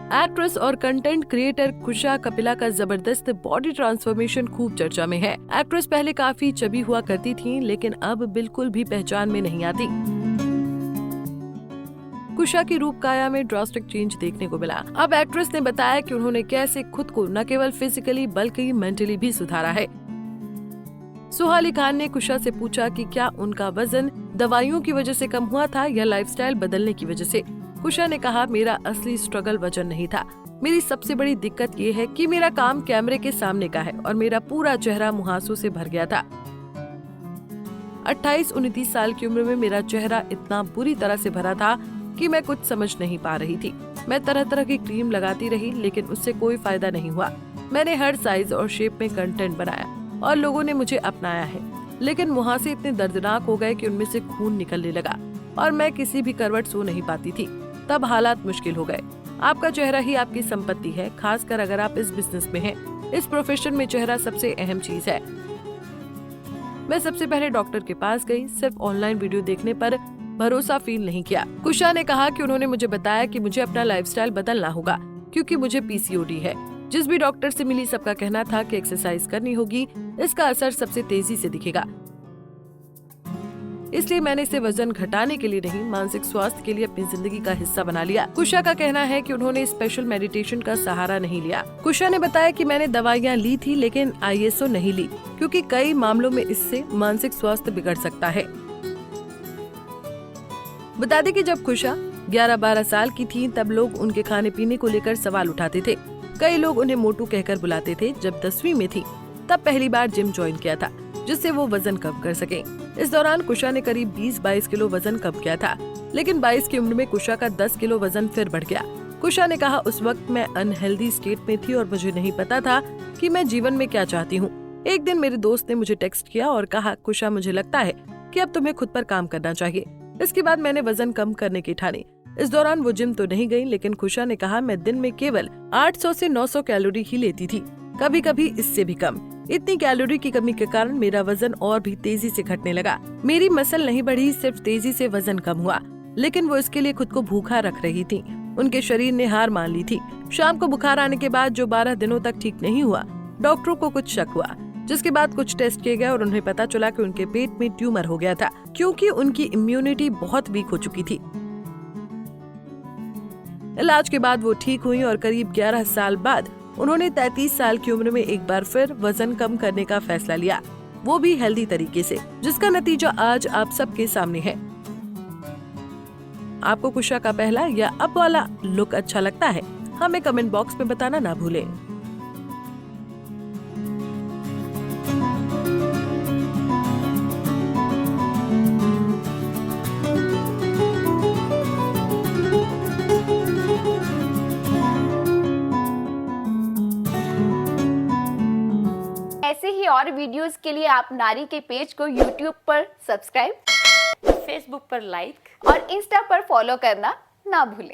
Actress और content creator कुशा कपिला का जबरदस्त बॉडी ट्रांसफॉर्मेशन खूब चर्चा में है। एक्ट्रेस पहले काफी चबी हुआ करती थीं, लेकिन अब बिल्कुल भी पहचान में नहीं आती। कुशा की रूप काया में ड्रास्टिक चेंज देखने को मिला। अब एक्ट्रेस ने बताया कि उन्होंने कैसे खुद को न केवल फिजिकली बल्कि मेंटली भी सुधारा है। सुहाली खान ने कुशा से पूछा कि क्या उनका वजन दवाइयों की वजह से कम हुआ था या लाइफस्टाइल बदलने की वजह से। कुशा ने कहा, मेरा असली स्ट्रगल वजन नहीं था। मेरी सबसे बड़ी दिक्कत ये है कि मेरा काम कैमरे के सामने का है और मेरा पूरा चेहरा मुहासों से भर गया था। 28-29 साल की उम्र में मेरा चेहरा इतना बुरी तरह से भरा था कि मैं कुछ समझ नहीं पा रही थी। मैं तरह तरह की क्रीम लगाती रही, लेकिन उससे कोई फायदा नहीं हुआ। मैंने हर साइज और शेप में कंटेंट बनाया और लोगों ने मुझे अपनाया है, लेकिन मुहासे इतने दर्दनाक हो गए कि उनमें से खून निकलने लगा और मैं किसी भी करवट सो नहीं पाती थी। तब हालात मुश्किल हो गए। आपका चेहरा ही आपकी संपत्ति है, खासकर अगर आप इस बिजनेस में हैं। इस प्रोफेशन में चेहरा सबसे अहम चीज है। मैं सबसे पहले डॉक्टर के पास गई। सिर्फ ऑनलाइन वीडियो देखने पर भरोसा फील नहीं किया। कुशा ने कहा कि उन्होंने मुझे बताया कि मुझे अपना लाइफस्टाइल बदलना होगा, क्योंकि मुझे पीसीओडी है। जिस भी डॉक्टर से मिली सबका कहना था कि एक्सरसाइज करनी होगी, इसका असर सबसे तेजी से दिखेगा। इसलिए मैंने इसे वजन घटाने के लिए नहीं, मानसिक स्वास्थ्य के लिए अपनी जिंदगी का हिस्सा बना लिया। कुशा का कहना है कि उन्होंने स्पेशल मेडिटेशन का सहारा नहीं लिया। कुशा ने बताया कि मैंने दवाइयाँ ली थी, लेकिन आईएसओ नहीं ली, क्योंकि कई मामलों में इससे मानसिक स्वास्थ्य बिगड़ सकता है। बता दें कि जब कुशा 11-12 साल की थी, तब लोग उनके खाने पीने को लेकर सवाल उठाते थे। कई लोग उन्हें मोटू कहकर बुलाते थे। जब 10वीं में थी, तब पहली बार जिम ज्वाइन किया था, जिससे वो वजन कम कर सके। इस दौरान कुशा ने करीब 20-22 किलो वजन कम किया था, लेकिन 22 की उम्र में कुशा का 10 किलो वजन फिर बढ़ गया। कुशा ने कहा, उस वक्त मैं अनहेल्दी स्टेट में थी और मुझे नहीं पता था कि मैं जीवन में क्या चाहती हूँ। एक दिन मेरे दोस्त ने मुझे टेक्स्ट किया और कहा, कुशा, मुझे लगता है कि अब तुम्हें खुद पर काम करना चाहिए। इसके बाद मैंने वजन कम करने की ठानी। इस दौरान वो जिम तो नहीं गई, लेकिन कुशा ने कहा, मैं दिन में केवल 800 से 900 कैलोरी ही लेती थी, कभी कभी इससे भी कम। इतनी कैलोरी की कमी के कारण मेरा वजन और भी तेजी से घटने लगा। मेरी मसल नहीं बढ़ी, सिर्फ तेजी से वजन कम हुआ। लेकिन वो इसके लिए खुद को भूखा रख रही थी। उनके शरीर ने हार मान ली थी। शाम को बुखार आने के बाद जो 12 दिनों तक ठीक नहीं हुआ, डॉक्टरों को कुछ शक हुआ, जिसके बाद कुछ टेस्ट किए गए और उन्हें पता चला कि उनके पेट में ट्यूमर हो गया था, क्योंकि उनकी इम्यूनिटी बहुत वीक हो चुकी थी। इलाज के बाद वो ठीक हुई और करीब 11 साल बाद उन्होंने 33 साल की उम्र में एक बार फिर वजन कम करने का फैसला लिया, वो भी हेल्दी तरीके से, जिसका नतीजा आज आप सबके सामने है। आपको कुशा का पहला या अब वाला लुक अच्छा लगता है? हमें कमेंट बॉक्स में बताना ना भूलें। ऐसे ही और वीडियोस के लिए आप नारी के पेज को YouTube पर सब्सक्राइब, फेसबुक पर लाइक और इंस्टा पर फॉलो करना ना भूलें।